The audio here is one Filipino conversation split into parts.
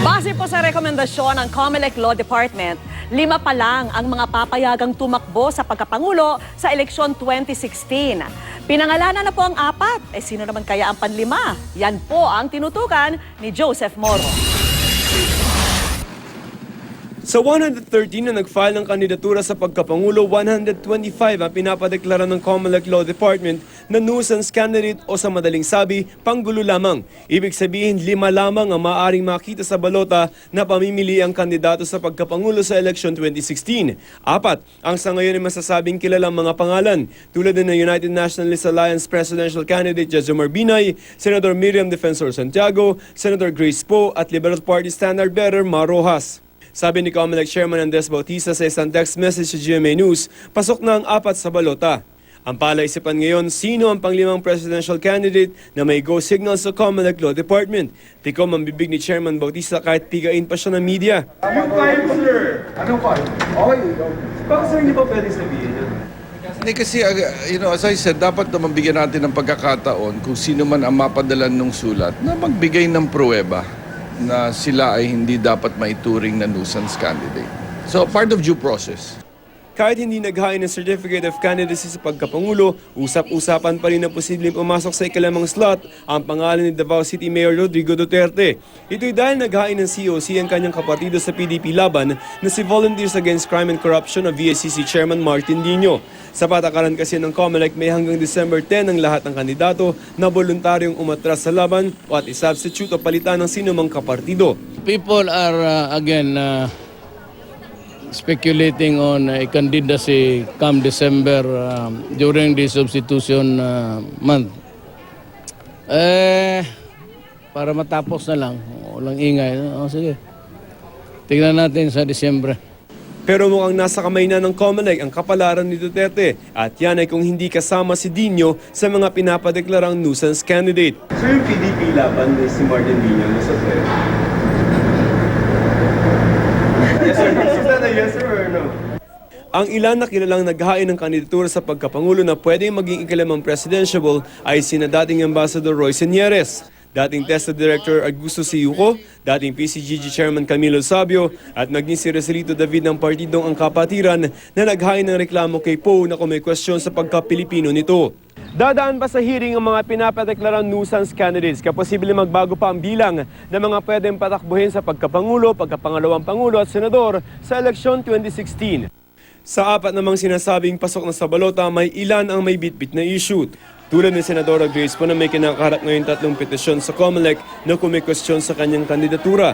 Base po sa rekomendasyon ng COMELEC Law Department, 5 pa lang ang mga papayagang tumakbo sa pagkapangulo sa eleksyon 2016. Pinangalanan na po ang 4. Sino naman kaya ang panlima? Yan po ang tinutukan ni Joseph Moro. Sa 113 na nag-file ng kandidatura sa pagkapangulo, 125 ang pinapadeklara ng COMELEC Law Department na nuisance candidate o sa madaling sabi, panggulo lamang. Ibig sabihin, 5 lamang ang maaaring makita sa balota na pamimili ang kandidato sa pagkapangulo sa election 2016. 4 ang sa ngayon ay masasabing kilalang mga pangalan tulad ng United Nationalist Alliance Presidential Candidate Jejomar Binay, Senator Miriam Defensor Santiago, Senator Grace Poe at Liberal Party Standard-Bearer Mar Rojas. Sabi ni COMELEC Chairman Andres Bautista sa isang text message sa GMA News, pasok na ang 4 sa balota. Ang palaisipan ngayon, sino ang panglimang presidential candidate na may go signal sa COMELEC Law Department. Tikom ang bibig ni Chairman Bautista kahit pigain pa siya ng media. Yung 5, sir. Ano 5? Okay. Bakit sir hindi pa pwede sabihin yun? Hindi kasi, as I said, dapat na mabigyan natin ng pagkakataon kung sino man ang mapadalan ng sulat na magbigay ng pruweba na sila ay hindi dapat maituring na nuisance candidate. So, part of due process. Kahit hindi naghain ng Certificate of Candidacy sa pagkapangulo, usap-usapan pa rin na posibleng pumasok sa ikalimang slot ang pangalan ni Davao City Mayor Rodrigo Duterte. Ito'y dahil naghain ng COC ang kanyang kapatido sa PDP laban na si Volunteers Against Crime and Corruption o VACC Chairman Martin Dino. Sa patakaran kasi ng COMELEC, may hanggang December 10 ang lahat ng kandidato na voluntaryong umatras sa laban o at isubstitute o palitan ng sinumang kapartido. People are speculating on a candidacy come December during the substitution month. Para matapos na lang, walang ingay. Sige, tignan natin sa Disyembre. Pero mukhang nasa kamay na ng COMELEC ang kapalaran ni Duterte at yan ay kung hindi kasama si Dino sa mga pinapadeklarang nuisance candidate. So yung PDP laban ni si Martin Dino, nasa pwede? Yes sir, is that a yes sir or no? Ang ilan na kilalang naghain ng kandidatura sa pagkapangulo na pwedeng maging ikalimang presidentiable ay sina dating Ambassador Roy Senieres, dating TESDA Director Augusto Siuco, dating PCGG Chairman Camilo Sabio at naging si Roselito David ng partidong Ang Kapatiran na naghain ng reklamo kay Poe na kung may kwestiyon sa pagka-Pilipino nito. Dadaan pa sa hearing ang mga pinapadeklarang nuisance candidates kaya posibleng magbago pa ang bilang ng mga pwedeng patakbuhin sa pagkapangulo, pagkapangalawang pangulo at senador sa eleksyon 2016. Sa 4 namang sinasabing pasok na sa balota, may ilan ang may bitbit na issue. Tulad ni Senadora Grace Poe na may kinakaharap ngayon 3 petisyon sa COMELEC na kung may kwestiyon sa kanyang kandidatura.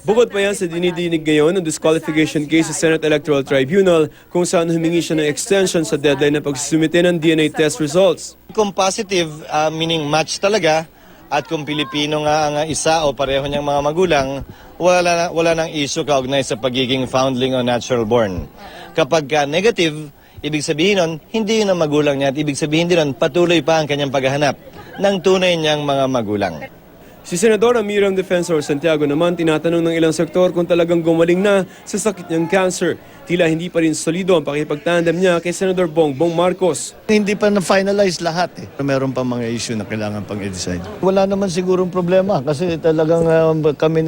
Bukod pa yan sa dinidinig ngayon ng disqualification case sa Senate Electoral Tribunal kung saan humingi siya ng extension sa deadline na pagsumite ng DNA test results. Kung positive, meaning match talaga, at kung Pilipino nga ang isa o pareho niyang mga magulang, wala nang issue kaugnay sa pagiging foundling o natural born. Kapag negative, ibig sabihin nun, hindi yun ang magulang niya at ibig sabihin din nun, patuloy pa ang kanyang paghahanap ng tunay niyang mga magulang. Si Senadora Miriam Defensor Santiago naman tinatanong ng ilang sektor kung talagang gumaling na sa sakit niyang cancer. Tila hindi pa rin solido ang pakipagtandem niya kay Senador Bongbong Marcos. Hindi pa na-finalize lahat eh. Meron pa mga issue na kailangan pang i-decide. Wala naman sigurong problema kasi talagang kami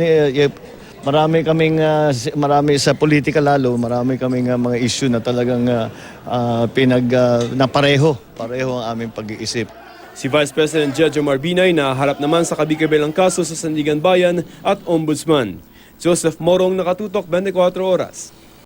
marami sa politika lalo, marami kaming mga issue na talagang pareho ang aming pag-iisip. Si Vice President Jejomar Binay naharap naman sa kabi-kabilang kaso sa Sandigan Bayan at Ombudsman. Joseph Morong, nakatutok 24 oras.